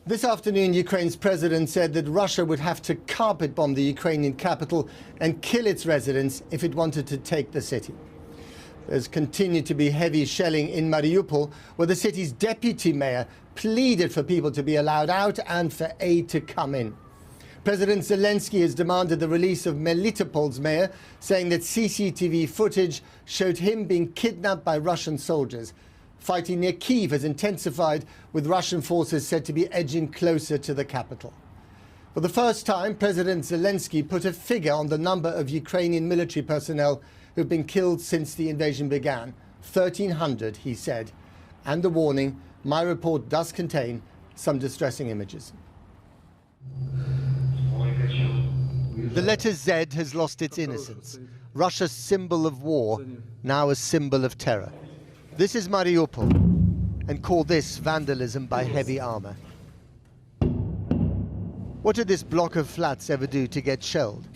This afternoon, Ukraine's president said that Russia would have to carpet bomb the Ukrainian capital and kill its residents if it wanted to take the city. There's continued to be heavy shelling in Mariupol, where the city's deputy mayor pleaded for people to be allowed out and for aid to come in. President Zelenskyy has demanded the release of Melitopol's mayor, saying that CCTV footage showed him being kidnapped by Russian soldiers. Fighting near Kyiv has intensified, with Russian forces said to be edging closer to the capital. For the first time, President Zelenskyy put a figure on the number of Ukrainian military personnel who've been killed since the invasion began. 1,300, he said. And a warning, my report does contain some distressing images. The letter Z has lost its innocence. Russia's symbol of war, now a symbol of terror. This is Mariupol, and call this vandalism by heavy armor. What did this block of flats ever do to get shelled?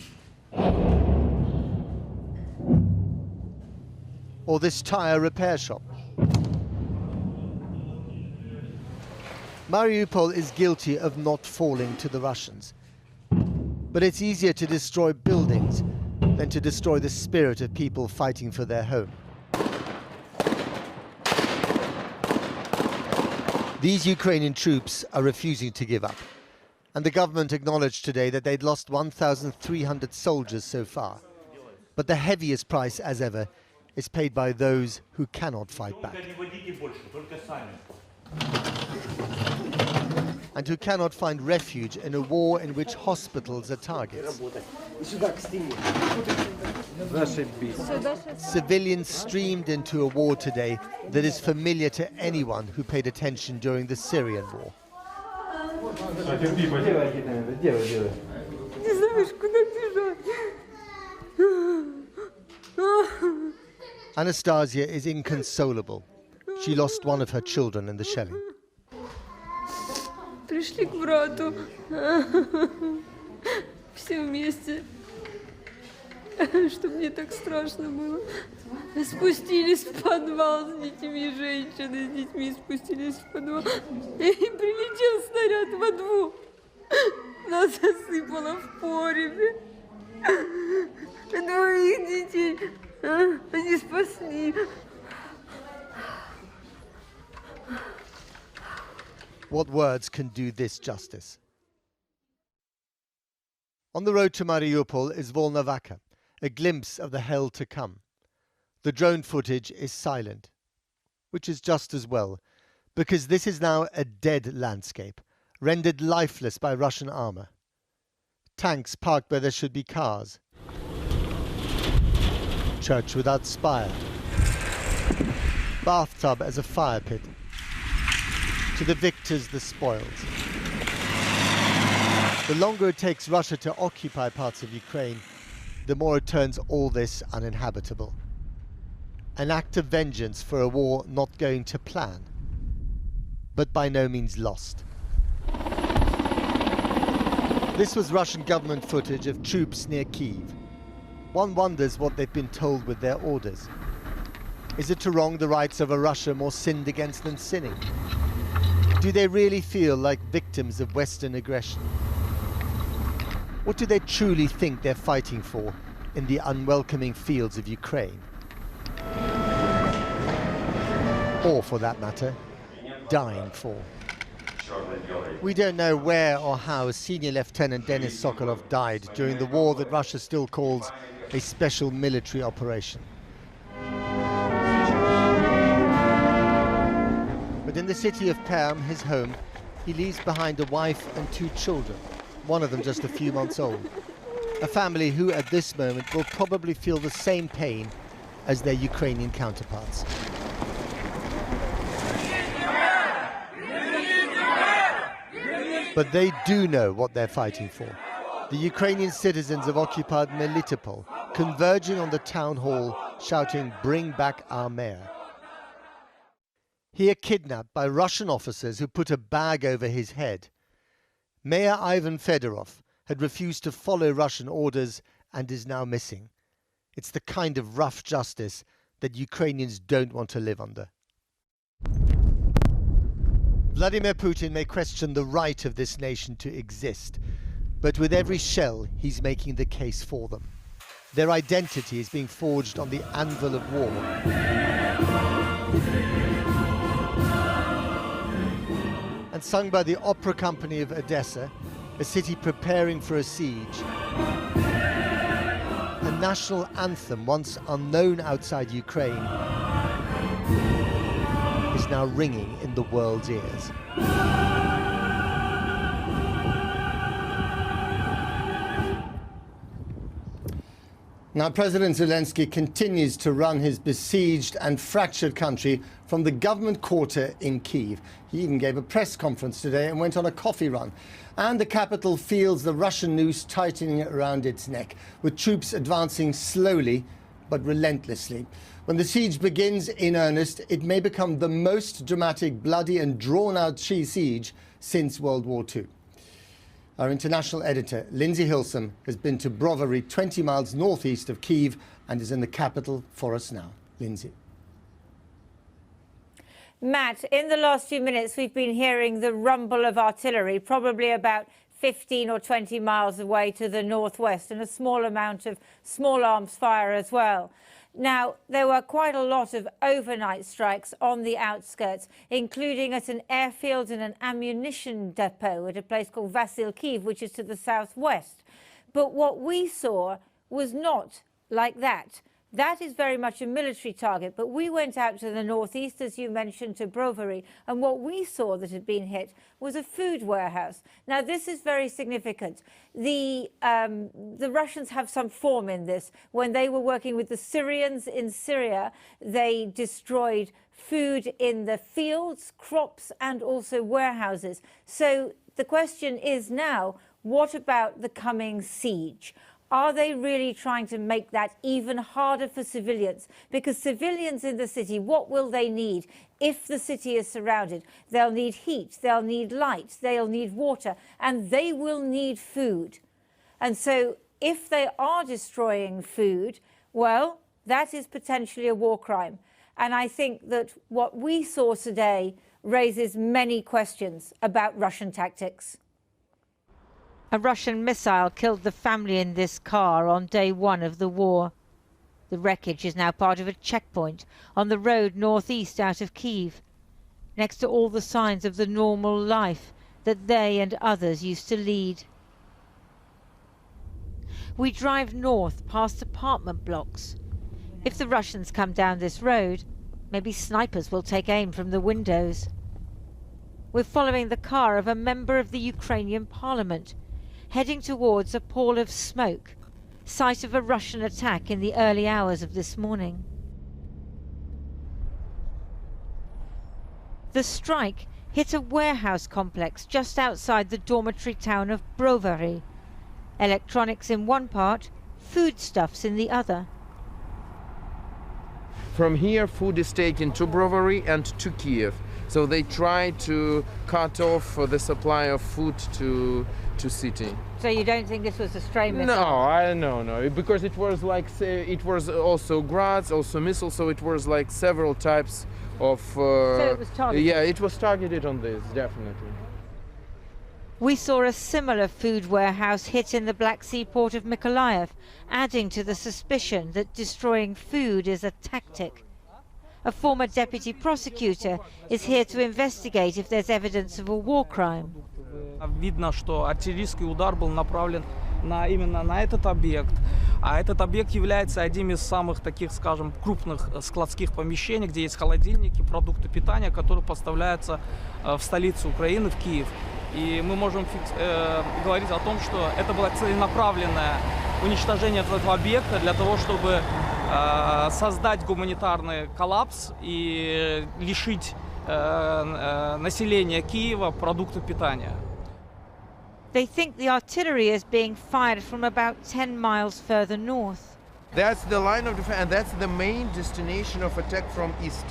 Or this tire repair shop? Mariupol is guilty of not falling to the Russians. But it's easier to destroy buildings than to destroy the spirit of people fighting for their home. These Ukrainian troops are refusing to give up. And the government acknowledged today that they'd lost 1,300 soldiers so far. But the heaviest price, as ever, is paid by those who cannot fight back. And who cannot find refuge in a war in which hospitals are targets. Civilians streamed into a war today that is familiar to anyone who paid attention during the Syrian war. Anastasia is inconsolable. She lost one of her children in the shelling. Пришли к брату, все вместе, чтобы мне так страшно было. Спустились в подвал с детьми, женщины с детьми спустились в подвал. И прилетел снаряд во двор. Нас засыпало в погребе. Двоих детей они спасли. What words can do this justice? On the road to Mariupol is Volnovakha, a glimpse of the hell to come. The drone footage is silent, which is just as well, because this is now a dead landscape, rendered lifeless by Russian armor. Tanks parked where there should be cars. Church without spire. Bathtub as a fire pit. To the victors, the spoils. The longer it takes Russia to occupy parts of Ukraine, the more it turns all this uninhabitable. An act of vengeance for a war not going to plan, but by no means lost. This was Russian government footage of troops near Kyiv. One wonders what they've been told with their orders. Is it to wrong the rights of a Russia more sinned against than sinning? Do they really feel like victims of Western aggression? What do they truly think they're fighting for in the unwelcoming fields of Ukraine? Or, for that matter, dying for? We don't know where or how Senior Lieutenant Denis Sokolov died during the war that Russia still calls a special military operation. But in the city of Perm, his home, he leaves behind a wife and 2 children, one of them just a few months old. A family who, at this moment, will probably feel the same pain as their Ukrainian counterparts. But they do know what they're fighting for. The Ukrainian citizens have occupied Melitopol, converging on the town hall, shouting, "Bring back our mayor." Here kidnapped by Russian officers who put a bag over his head. Mayor Ivan Fedorov had refused to follow Russian orders and is now missing. It's the kind of rough justice that Ukrainians don't want to live under. Vladimir Putin may question the right of this nation to exist, but with every shell, he's making the case for them. Their identity is being forged on the anvil of war. And sung by the opera company of Odessa, a city preparing for a siege. A national anthem once unknown outside Ukraine is now ringing in the world's ears. Now, President Zelenskyy continues to run his besieged and fractured country from the government quarter in Kyiv. He even gave a press conference today and went on a coffee run. And the capital feels the Russian noose tightening around its neck, with troops advancing slowly but relentlessly. When the siege begins in earnest, it may become the most dramatic, bloody and drawn-out siege since World War II. Our international editor, Lindsay Hilsum, has been to Brovary, 20 miles northeast of Kyiv, and is in the capital for us now. Lindsay. Matt, in the last few minutes, we've been hearing the rumble of artillery, probably about 15 or 20 miles away to the northwest, and a small amount of small arms fire as well. Now, there were quite a lot of overnight strikes on the outskirts, including at an airfield and an ammunition depot at a place called Kyiv, which is to the southwest. But what we saw was not like that. That is very much a military target, but we went out to the northeast, as you mentioned, to Brovary, and what we saw that had been hit was a food warehouse. Now, this is very significant. The Russians have some form in this. When they were working with the Syrians in Syria, they destroyed food in the fields, crops, and also warehouses. So the question is now, what about the coming siege? Are they really trying to make that even harder for civilians? Because civilians in the city, what will they need if the city is surrounded? They'll need heat, they'll need light, they'll need water, and they will need food. And so if they are destroying food, well, that is potentially a war crime. And I think that what we saw today raises many questions about Russian tactics. A Russian missile killed the family in this car on day one of the war. The wreckage is now part of a checkpoint on the road northeast out of Kyiv, next to all the signs of the normal life that they and others used to lead. We drive north past apartment blocks. If the Russians come down this road, maybe snipers will take aim from the windows. We're following the car of a member of the Ukrainian parliament, heading towards a pall of smoke, site of a Russian attack in the early hours of this morning. The strike hit a warehouse complex just outside the dormitory town of Brovary. Electronics in one part, foodstuffs in the other. From here, food is taken to Brovary and to Kyiv. So they try to cut off the supply of food to city. So you don't think this was a stray missile? No, because it was like, say, it was also grads, also missiles, so it was like several types of... so it was targeted? Yeah, it was targeted on this, definitely. We saw a similar food warehouse hit in the Black Sea port of Mykolaiv, adding to the suspicion that destroying food is a tactic. A former deputy prosecutor is here to investigate if there's evidence of a war crime. Видно, что артиллерийский удар был направлен именно на этот объект. А этот объект является одним из самых таких, скажем, крупных складских помещений, где есть холодильники, продукты питания, которые поставляются в столицу Украины, в Киев. И мы можем говорить о том, что это было целенаправленное уничтожение этого объекта для того, чтобы создать гуманитарный коллапс и лишить населения Киева продуктов питания. They think the artillery is being fired from about 10 miles further north. That's the line of defense, and that's the main destination of attack from east,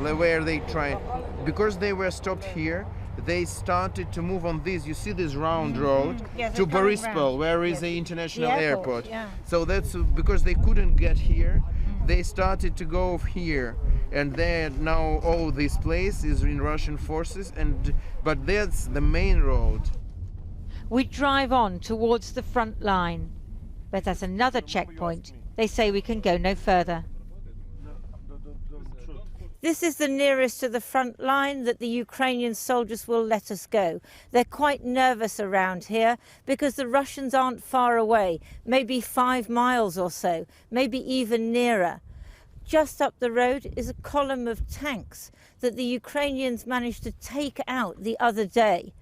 where they try. Because they were stopped here, they started to move on this. You see this round road to Mariupol, where is the international airport. Yeah. So that's because they couldn't get here. They started to go here, and then now all this place is in Russian forces, but that's the main road. We drive on towards the front line, but at another checkpoint, they say we can go no further. This is the nearest to the front line that the Ukrainian soldiers will let us go. They're quite nervous around here because the Russians aren't far away, maybe 5 miles or so, maybe even nearer. Just up the road is a column of tanks that the Ukrainians managed to take out the other day.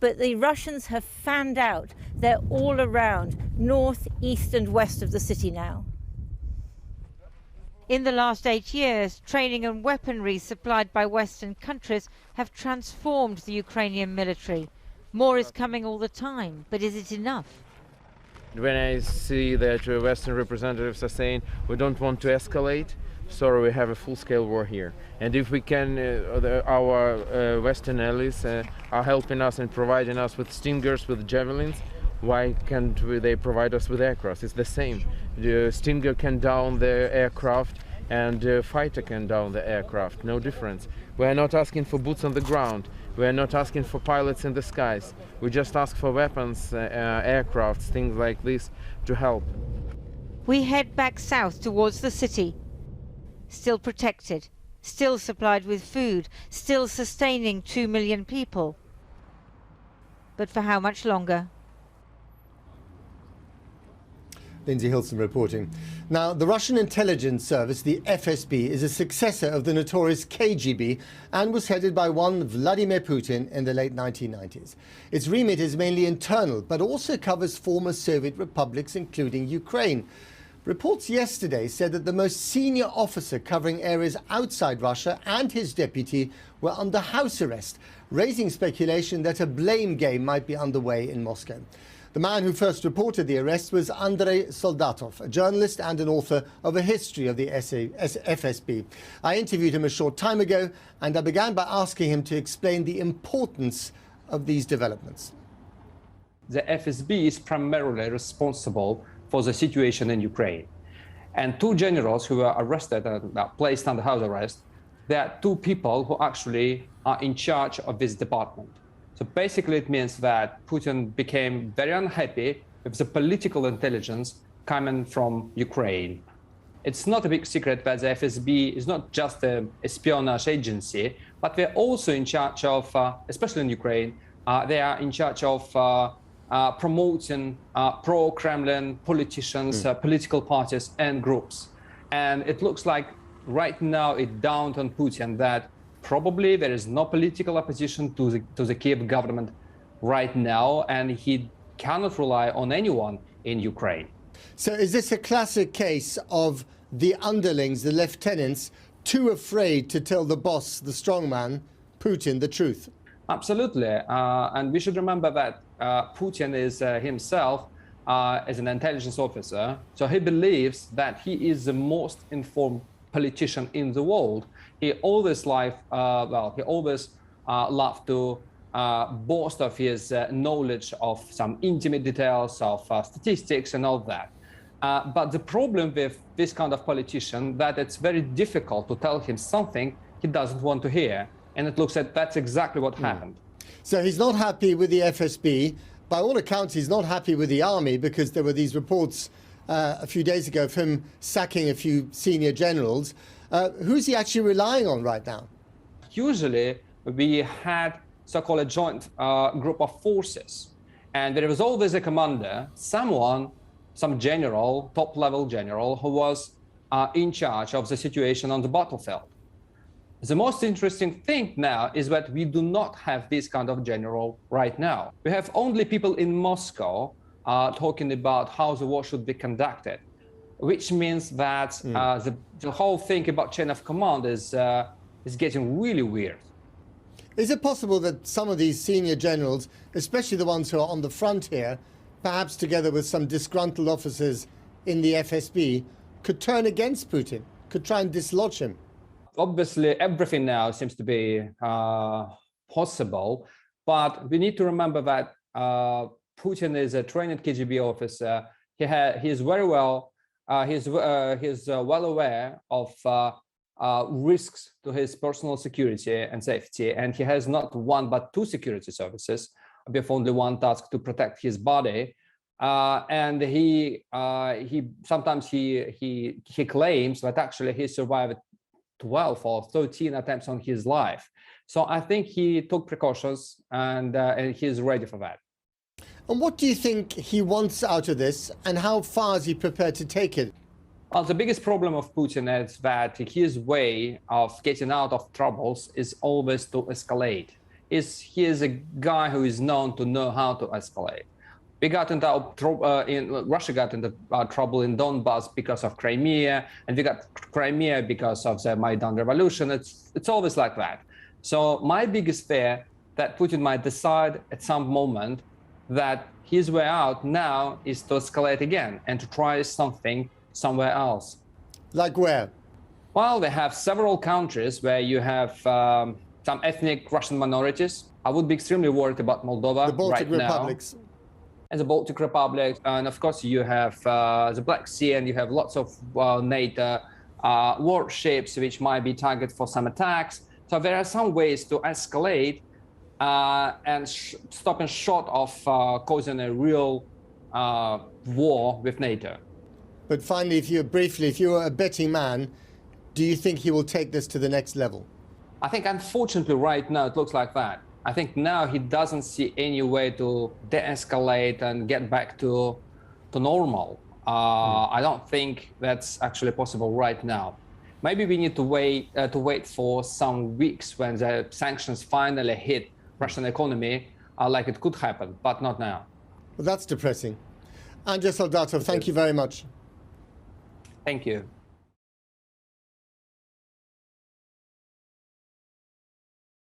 But the Russians have fanned out. They're all around, north, east and west of the city now. In the last 8 years, training and weaponry supplied by Western countries have transformed the Ukrainian military. More is coming all the time, but is it enough? When I see that Western representatives are saying we don't want to escalate, sorry, we have a full-scale war here. And if we can, our Western allies are helping us and providing us with Stingers, with Javelins, why can't they provide us with aircraft? It's the same. The Stinger can down the aircraft and the fighter can down the aircraft. No difference. We are not asking for boots on the ground. We are not asking for pilots in the skies. We just ask for weapons, aircrafts, things like this to help. We head back south towards the city. Still protected, still supplied with food, still sustaining 2 million people. But for how much longer? Lindsay Hilson reporting. Now, the Russian intelligence service, the FSB, is a successor of the notorious KGB and was headed by one Vladimir Putin in the late 1990s. Its remit is mainly internal, but also covers former Soviet republics, including Ukraine. Reports yesterday said that the most senior officer covering areas outside Russia and his deputy were under house arrest, raising speculation that a blame game might be underway in Moscow. The man who first reported the arrest was Andrei Soldatov, a journalist and an author of a history of the FSB. I interviewed him a short time ago, and I began by asking him to explain the importance of these developments. The FSB is primarily responsible for the situation in Ukraine. And 2 generals who were arrested and placed under house arrest, there are 2 people who actually are in charge of this department. So basically it means that Putin became very unhappy with the political intelligence coming from Ukraine. It's not a big secret that the FSB is not just an espionage agency, but they're also in charge of, especially in Ukraine, they are in charge of promoting pro-Kremlin politicians, political parties and groups. And it looks like right now it dawned on Putin that probably there is no political opposition to the Kyiv government right now, and he cannot rely on anyone in Ukraine. So is this a classic case of the underlings, the lieutenants, too afraid to tell the boss, the strongman, Putin, the truth? Absolutely. And we should remember that Putin is himself as an intelligence officer. So he believes that he is the most informed politician in the world. He always loved to boast of his knowledge of some intimate details of statistics and all that. But the problem with this kind of politician that it's very difficult to tell him something he doesn't want to hear. And it looks like that's exactly what happened. So he's not happy with the FSB. By all accounts, he's not happy with the army because there were these reports a few days ago of him sacking a few senior generals. Who's he actually relying on right now? Usually, we had so-called a joint group of forces. And there was always a commander, some general, top-level general, who was in charge of the situation on the battlefield. The most interesting thing now is that we do not have this kind of general right now. We have only people in Moscow talking about how the war should be conducted, which means that the whole thing about chain of command is getting really weird. Is it possible that some of these senior generals, especially the ones who are on the front here, perhaps together with some disgruntled officers in the FSB, could turn against Putin, could try and dislodge him? Obviously, everything now seems to be possible, but we need to remember that Putin is a trained KGB officer. He's well aware of risks to his personal security and safety, and he has not one but two security services with only one task to protect his body. And he sometimes he claims that actually he survived 12 or 13 attempts on his life. So I think he took precautions, and he's ready for that. And what do you think he wants out of this, and how far is he prepared to take it? Well, the biggest problem of Putin is that his way of getting out of troubles is always to escalate. He is a guy who is known to know how to escalate. We got into Russia got into trouble in Donbass because of Crimea, and we got Crimea because of the Maidan revolution. It's always like that. So my biggest fear that Putin might decide at some moment that his way out now is to escalate again and to try something somewhere else. Like where? Well, they have several countries where you have some ethnic Russian minorities. I would be extremely worried about Moldova The Baltic right republics. now. And the Baltic Republic, and of course you have the Black Sea, and you have lots of NATO warships which might be targeted for some attacks. So there are some ways to escalate and stopping short of causing a real war with NATO. But finally, if you were a betting man, do you think he will take this to the next level? I think unfortunately right now it looks like that. I think now he doesn't see any way to de-escalate and get back to normal. I don't think that's actually possible right now. Maybe we need to wait for some weeks when the sanctions finally hit Russian economy, like it could happen, but not now. Well, that's depressing. Andrei Soldatov, thank you very much. Thank you.